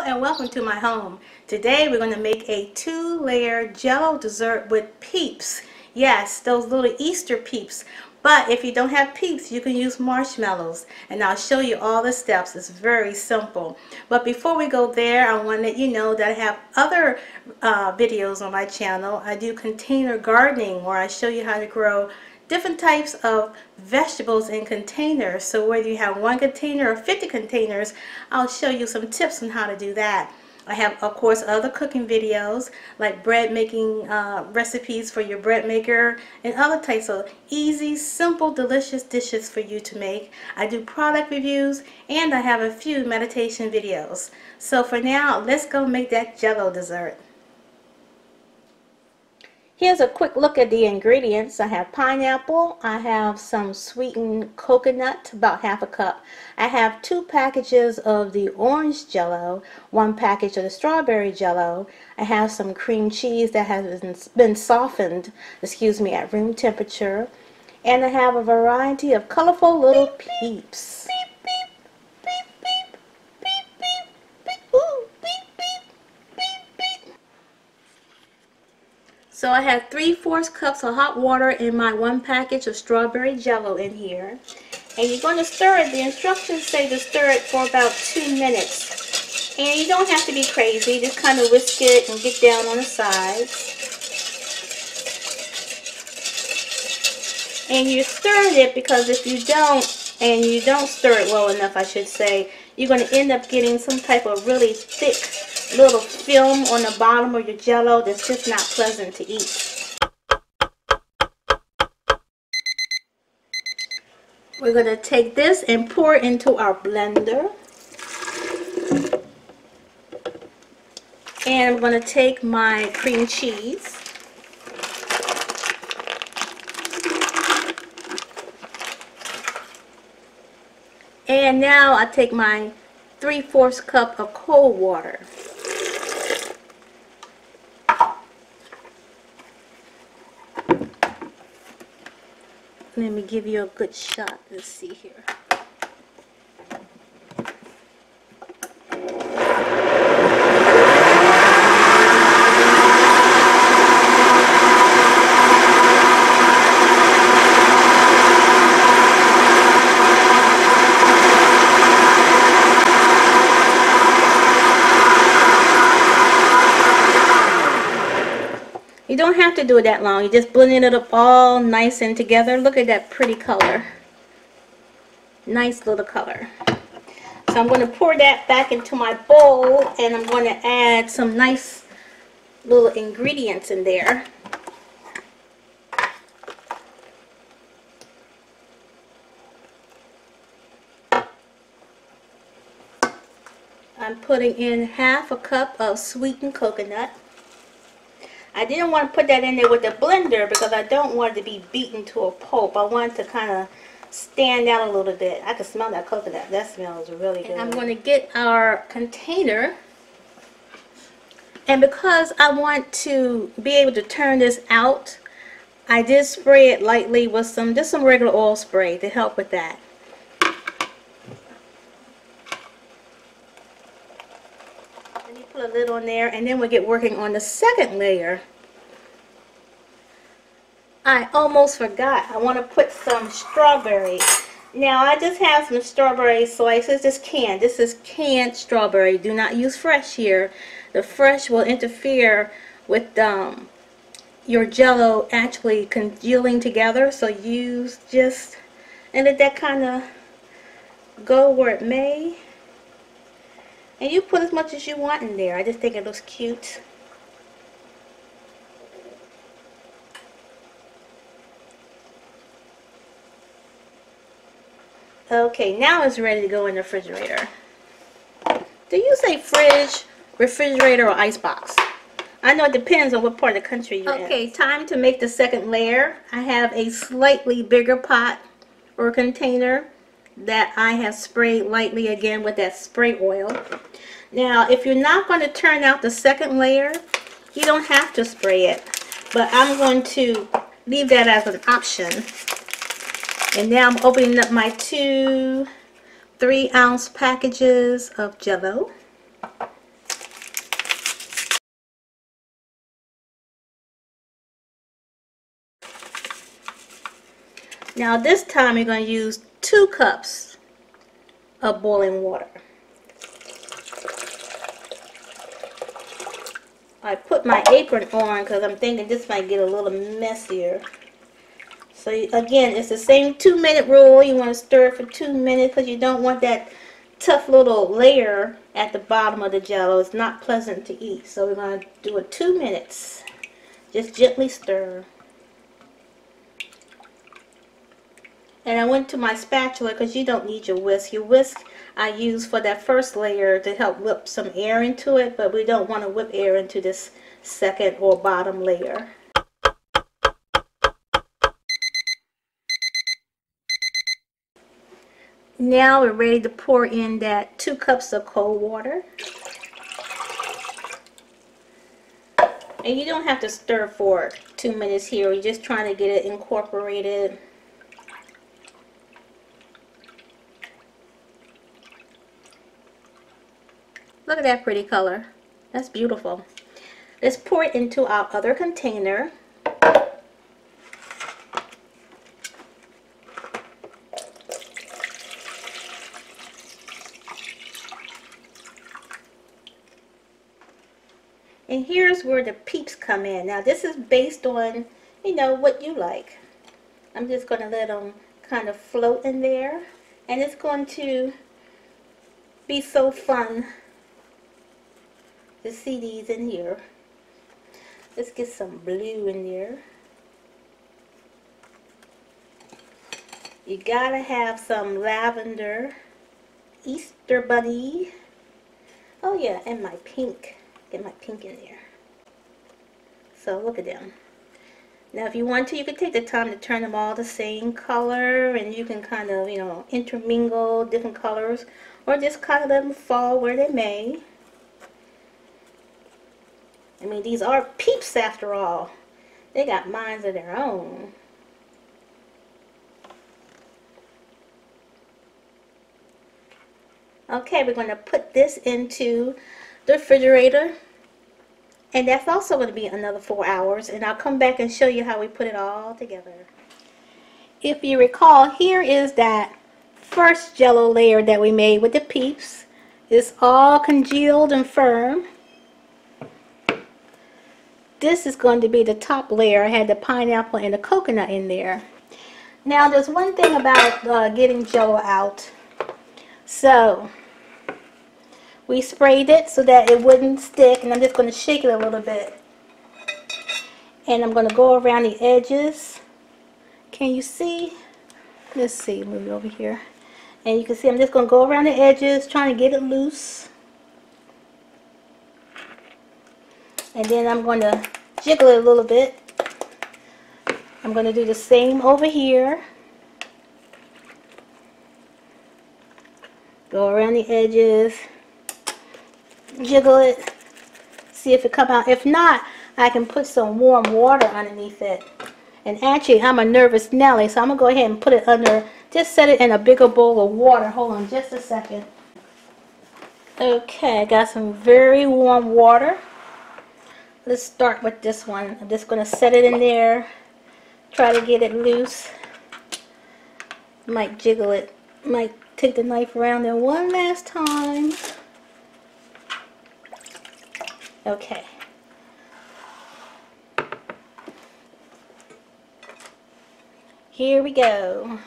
and welcome to my home. Today we're going to make a 2-layer Jello dessert with Peeps. Yes, those little Easter Peeps. But if you don't have Peeps, you can use marshmallows. And I'll show you all the steps. It's very simple. But before we go there, I want to let you know that I have other videos on my channel. I do container gardening where I show you how to grow different types of vegetables in containers. So whether you have 1 container or 50 containers, I'll show you some tips on how to do that. I have, of course, other cooking videos like bread making recipes for your bread maker and other types of easy, simple, delicious dishes for you to make. I do product reviews and I have a few meditation videos. So for now, let's go make that Jello dessert. Here's a quick look at the ingredients. I have pineapple, I have some sweetened coconut, about ½ cup. I have 2 packages of the orange Jello, 1 package of the strawberry Jello. I have some cream cheese that has been softened, at room temperature. And I have a variety of colorful little Peeps. So I have 3/4 cups of hot water in my 1 package of strawberry Jello in here. And you're going to stir it. The instructions say to stir it for about 2 minutes. And you don't have to be crazy. Just kind of whisk it and get down on the sides. And you're stirring it because if you don't, and you don't stir it well enough, I should say, you're going to end up getting some type of really thick little film on the bottom of your Jello that's just not pleasant to eat. We're going to take this and pour it into our blender. And I'm going to take my cream cheese. And now I take my 3/4 cup of cold water. Let me give you a good shot. Let's see here. You don't have to do it that long. You're just blending it up all nice and together. Look at that pretty color. Nice little color. So I'm going to pour that back into my bowl and I'm going to add some nice little ingredients in there. I'm putting in ½ cup of sweetened coconut. I didn't want to put that in there with the blender because I don't want it to be beaten to a pulp. I want it to kind of stand out a little bit. I can smell that coconut. That smells really good. And I'm going to get our container. And because I want to be able to turn this out, I did spray it lightly with just some regular oil spray to help with that. Put a lid on there and then we'll get working on the 2nd layer. I almost forgot. I want to put some strawberry. Now I just have some strawberry slices. This is canned strawberry. Do not use fresh here. The fresh will interfere with your Jello actually congealing together. So use just and let that kind of go where it may. And you put as much as you want in there. I just think it looks cute. Okay, now it's ready to go in the refrigerator. Do you say fridge, refrigerator, or icebox? I know it depends on what part of the country you're in. Okay, time to make the 2nd layer. I have a slightly bigger pot or container that I have sprayed lightly again with that spray oil. Now, if you're not going to turn out the 2nd layer, you don't have to spray it. But I'm going to leave that as an option. And now I'm opening up my 2 3-ounce packages of Jello. Now this time you're going to use 2 cups of boiling water. I put my apron on because I'm thinking this might get a little messier. So again, it's the same 2-minute rule. You want to stir it for 2 minutes because you don't want that tough little layer at the bottom of the Jell-O. It's not pleasant to eat. So we're going to do it 2 minutes. Just gently stir. And I went to my spatula because you don't need your whisk. Your whisk I use for that first layer to help whip some air into it, but we don't want to whip air into this second or bottom layer. Now we're ready to pour in that 2 cups of cold water. And you don't have to stir for 2 minutes here. You're just trying to get it incorporated. Look at that pretty color. That's beautiful. Let's pour it into our other container. And here's where the Peeps come in. Now this is based on, you know, what you like. I'm just going to let them kind of float in there. And it's going to be so fun to see these in here. Let's get some blue in there. You gotta have some lavender, Easter bunny. Oh yeah, and my pink. Get my pink in there. So look at them. Now if you want to, you can take the time to turn them all the same color, and you can kind of, you know, intermingle different colors, or just kind of let them fall where they may. I mean, these are Peeps after all. They got minds of their own. Okay, we're going to put this into the refrigerator. And that's also going to be another 4 hours. And I'll come back and show you how we put it all together. If you recall, here is that first Jell-O layer that we made with the Peeps. It's all congealed and firm. This is going to be the top layer. I had the pineapple and the coconut in there. Now there's one thing about getting Jell-O out. So we sprayed it so that it wouldn't stick, and I'm just going to shake it a little bit. And I'm going to go around the edges. Can you see? Let's see, move it over here. And you can see I'm just going to go around the edges, trying to get it loose. And then I'm going to jiggle it a little bit. I'm going to do the same over here. Go around the edges. Jiggle it. See if it comes out. If not, I can put some warm water underneath it. And actually, I'm a nervous Nelly, so I'm going to go ahead and put it under. Just set it in a bigger bowl of water. Hold on just a second. Okay, I got some very warm water. Let's start with this one. I'm just going to set it in there. Try to get it loose. Might jiggle it. Might take the knife around there one last time. Okay. Here we go.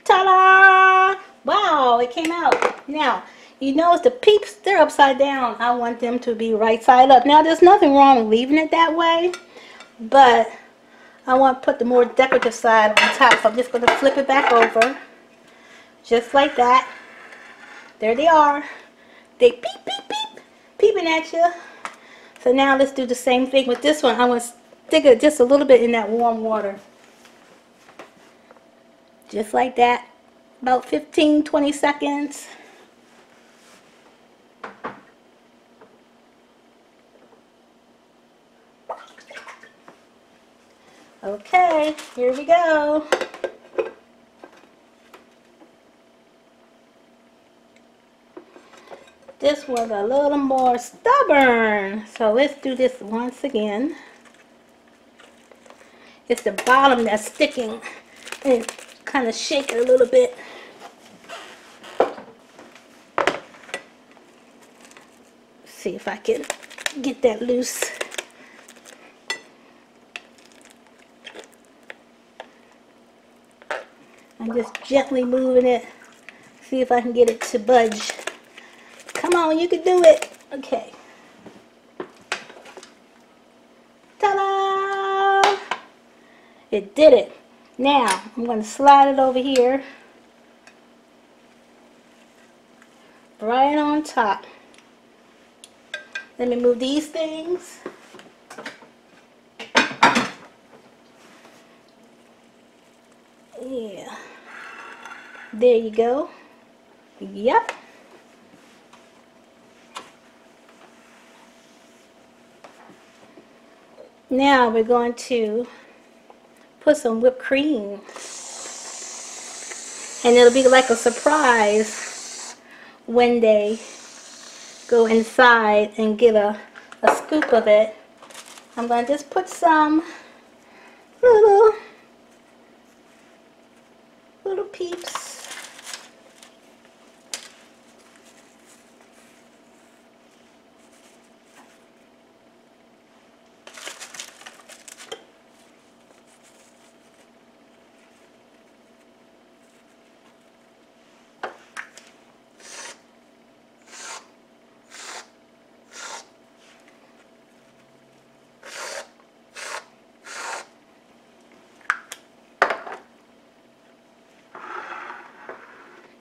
Ta-da! Wow, it came out. Now, you notice the Peeps, they're upside down. I want them to be right side up. Now, there's nothing wrong with leaving it that way, but I want to put the more decorative side on top. So I'm just going to flip it back over. Just like that. There they are. They peep, peep, peep. Peeping at you. So now let's do the same thing with this one. I want to stick it just a little bit in that warm water. Just like that. About 15-20 seconds. Okay, here we go. this was a little more stubborn. So let's do this once again. It's the bottom that's sticking. And kind of shake it a little bit. See if I can get that loose. I'm just gently moving it. See if I can get it to budge. Come on, you can do it. Okay. Ta-da! It did it. Now, I'm going to slide it over here. Right on top. Let me move these things. Yeah. There you go. Yep. Now we're going to put some whipped cream. And it'll be like a surprise when they go inside and get a scoop of it. I'm going to just put some little Peeps.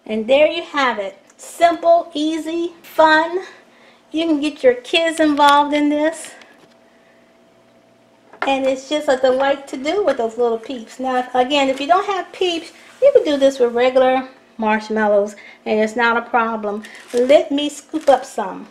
And there you have it. Simple, easy, fun. You can get your kids involved in this. And it's just a delight to do with those little Peeps. Now, again, if you don't have Peeps, you can do this with regular marshmallows, and it's not a problem. Let me scoop up some.